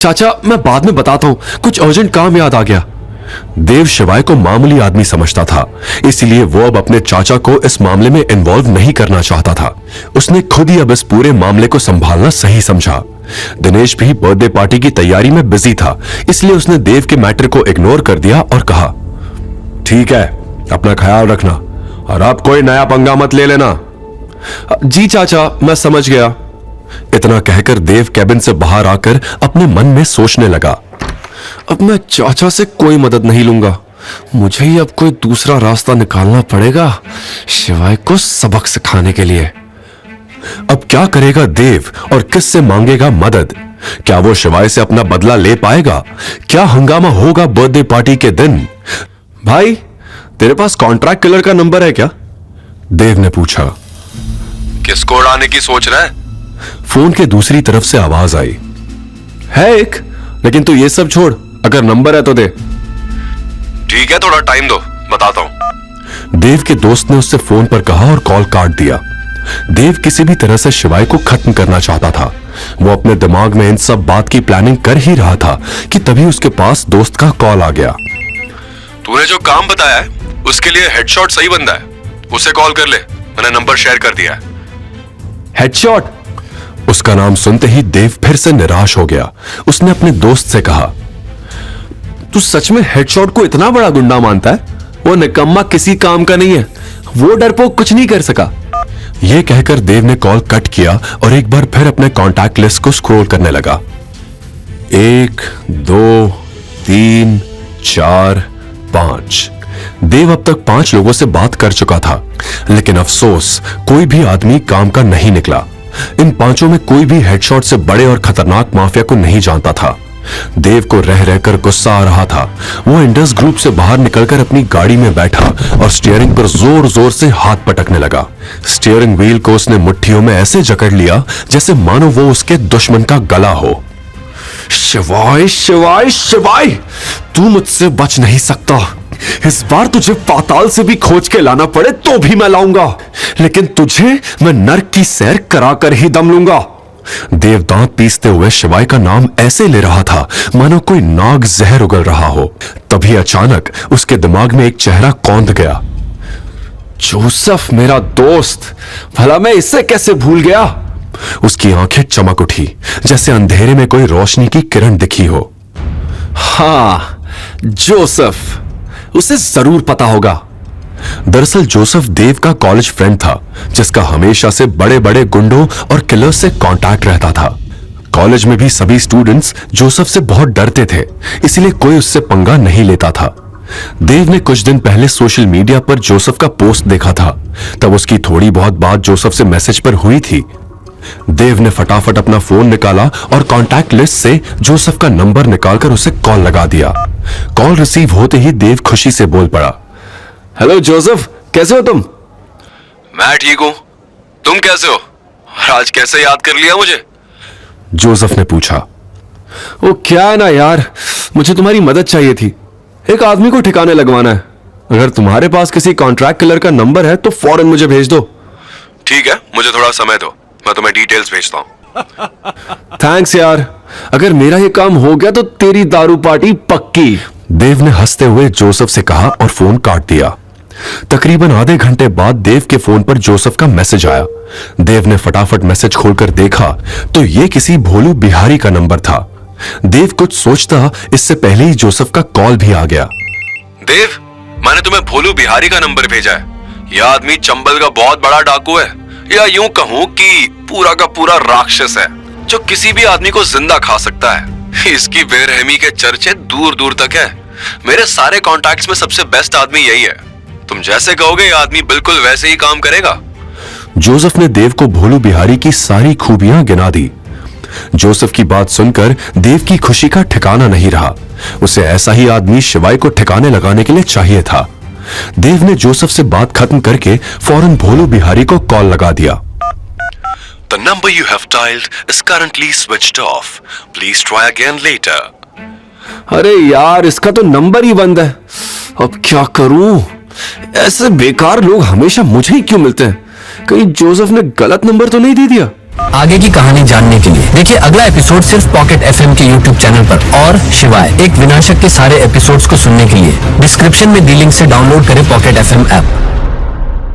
चाचा मैं बाद में बताता हूं, कुछ अर्जेंट काम याद आ गया। देव शिवाय को मामूली आदमी समझता था, इसलिए वो अब अपने चाचा को इस मामले में इन्वॉल्व नहीं करना चाहता था। उसने खुद ही अब इस पूरे मामले को संभालना सही समझा। दिनेश भी बर्थडे पार्टी की तैयारी में बिजी था, इसलिए उसने देव के मैटर को इग्नोर कर दिया और कहा, ठीक है, अपना ख्याल रखना और अब कोई नया पंगा मत ले लेना। जी चाचा, मैं समझ गया। इतना कहकर देव कैबिन से बाहर आकर अपने मन में सोचने लगा, अब मैं चाचा से कोई मदद नहीं लूंगा, मुझे ही अब कोई दूसरा रास्ता निकालना पड़ेगा शिवाय को सबक सिखाने के लिए। अब क्या करेगा देव और किससे मांगेगा मदद? क्या वो शिवाय से अपना बदला ले पाएगा? क्या हंगामा होगा बर्थडे पार्टी के दिन? भाई, तेरे पास कॉन्ट्रैक्ट किलर का नंबर है क्या? देव ने पूछा। किसको उड़ाने की सोच रहा है? फोन के दूसरी तरफ से आवाज आई, है एक, लेकिन तू ये सब छोड़, अगर नंबर है तो दे। ठीक है, थोड़ा टाइम दो, बताता हूं। देव के दोस्त ने उससे फोन पर कहा और कॉल काट दिया। देव किसी भी तरह से शिवाय को खत्म करना चाहता था। वो अपने दिमाग में इन सब बात की प्लानिंग कर ही रहा था कि तभी उसके पास दोस्त का कॉल आ गया। तूने जो काम बताया है उसके लिए हेडशॉट सही बंदा है, उसे कॉल कर ले, मैंने नंबर शेयर कर दिया है। हेडशॉट? उसका नाम सुनते ही देव फिर से निराश हो गया। उसने अपने दोस्त से कहा, तू सच में हेडशॉट को इतना बड़ा गुंडा मानता है? वो निकम्मा किसी काम का नहीं है, वो डरपोक कुछ नहीं कर सका। यह कहकर देव ने कॉल कट किया और एक बार फिर अपने कॉन्टैक्ट लिस्ट को स्क्रॉल करने लगा। 1 2 3 4 5। देव अब तक 5 लोगों से बात कर चुका था, लेकिन अफसोस कोई भी आदमी काम का नहीं निकला। इन 5 में कोई भी हेडशॉट से बड़े और खतरनाक माफिया को नहीं जानता था। देव को रह रहकर गुस्सा आ रहा था। वो इंडस ग्रुप से बाहर निकलकर अपनी गाड़ी में बैठा और स्टीयरिंग पर जोर जोर से हाथ पटकने लगा। स्टीयरिंग व्हील को उसने मुट्ठियों में ऐसे जकड़ लिया जैसे मानो वो उसके दुश्मन का गला हो। शिवाय शिवाय शिवाय, तू मुझसे बच नहीं सकता। इस बार तुझे पाताल से भी खोज के लाना पड़े तो भी मैं लाऊंगा, लेकिन तुझे मैं नर्क की सैर कराकर ही दम लूंगा। देव दांत पीसते हुए शिवाय का नाम ऐसे ले रहा था मानो कोई नाग जहर उगल रहा हो। तभी अचानक उसके दिमाग में एक चेहरा कौंध गया। जोसेफ, मेरा दोस्त, भला मैं इसे कैसे भूल गया? उसकी आंखें चमक उठी जैसे अंधेरे में कोई रोशनी की किरण दिखी हो। हाँ, जोसेफ, उसे जरूर पता होगा। दरअसल जोसेफ देव का कॉलेज फ्रेंड था, जिसका हमेशा से बड़े बड़े गुंडों और किलर्स से कांटेक्ट रहता था। कॉलेज में भी सभी स्टूडेंट्स जोसेफ से बहुत डरते थे, इसलिए कोई उससे पंगा नहीं लेता था। देव ने कुछ दिन पहले सोशल मीडिया पर जोसेफ का पोस्ट देखा था, तब उसकी थोड़ी बहुत बात जोसेफ से मैसेज पर हुई थी। देव ने फटाफट अपना फोन निकाला और कॉन्टैक्ट लिस्ट से जोसेफ का नंबर निकालकर उसे कॉल लगा दिया। कॉल रिसीव होते ही देव खुशी से बोल पड़ा, हेलो जोसेफ, कैसे हो तुम? मैं ठीक हूं, तुम कैसे हो? और आज कैसे याद कर लिया मुझे? जोसेफ ने पूछा। वो क्या है ना यार, मुझे तुम्हारी मदद चाहिए थी। एक आदमी को ठिकाने लगवाना है। अगर तुम्हारे पास किसी कॉन्ट्रैक्ट किलर का नंबर है तो फौरन मुझे भेज दो। ठीक है, मुझे थोड़ा समय दो, मैं तुम्हें डिटेल्स भेजता हूं। थैंक्स यार, अगर मेरा ये काम हो गया तो तेरी दारू पार्टी पक्की। देव ने हंसते हुए जोसेफ से कहा और फोन काट दिया। तकरीबन आधे घंटे बाद देव के फोन पर जोसेफ का मैसेज आया। देव ने फटाफट मैसेज खोलकर देखा तो यह किसी भोलू बिहारी का नंबर था। देव कुछ सोचता इससे पहले ही जोसेफ का कॉल भी आ गया। देव, मैंने तुम्हें भोलू बिहारी का नंबर भेजा है। यह आदमी चंबल का बहुत बड़ा डाकू है, या यूं कहूं कि पूरा का पूरा राक्षस है, जो किसी भी आदमी को जिंदा खा सकता है। इसकी बेरहमी के चर्चे दूर दूर तक है। मेरे सारे कॉन्टैक्ट्स में सबसे बेस्ट आदमी यही है। तुम जैसे कहोगे यह आदमी बिल्कुल वैसे ही काम करेगा। जोसेफ ने देव को भोलू बिहारी की सारी खूबियां गिना दी। जोसेफ की बात सुनकर देव की खुशी का ठिकाना नहीं रहा। उसे ऐसा ही आदमी शिवाय को ठिकाने लगाने के लिए चाहिए था। देव ने जोसेफ से बात खत्म करके फौरन भोलू बिहारी को कॉल लगा दिया। The number you have dialed is currently switched off. Please try again later. अरे यार, इसका तो नंबर ही बंद है। अब क्या करूं? ऐसे बेकार लोग हमेशा मुझे ही क्यों मिलते हैं? कहीं जोसेफ ने गलत नंबर तो नहीं दे दिया? आगे की कहानी जानने के लिए देखिए अगला एपिसोड सिर्फ पॉकेट FM के YouTube चैनल पर। और शिवाय एक विनाशक के सारे एपिसोड्स को सुनने के लिए डिस्क्रिप्शन में दी लिंक से डाउनलोड करें पॉकेट FM ऐप।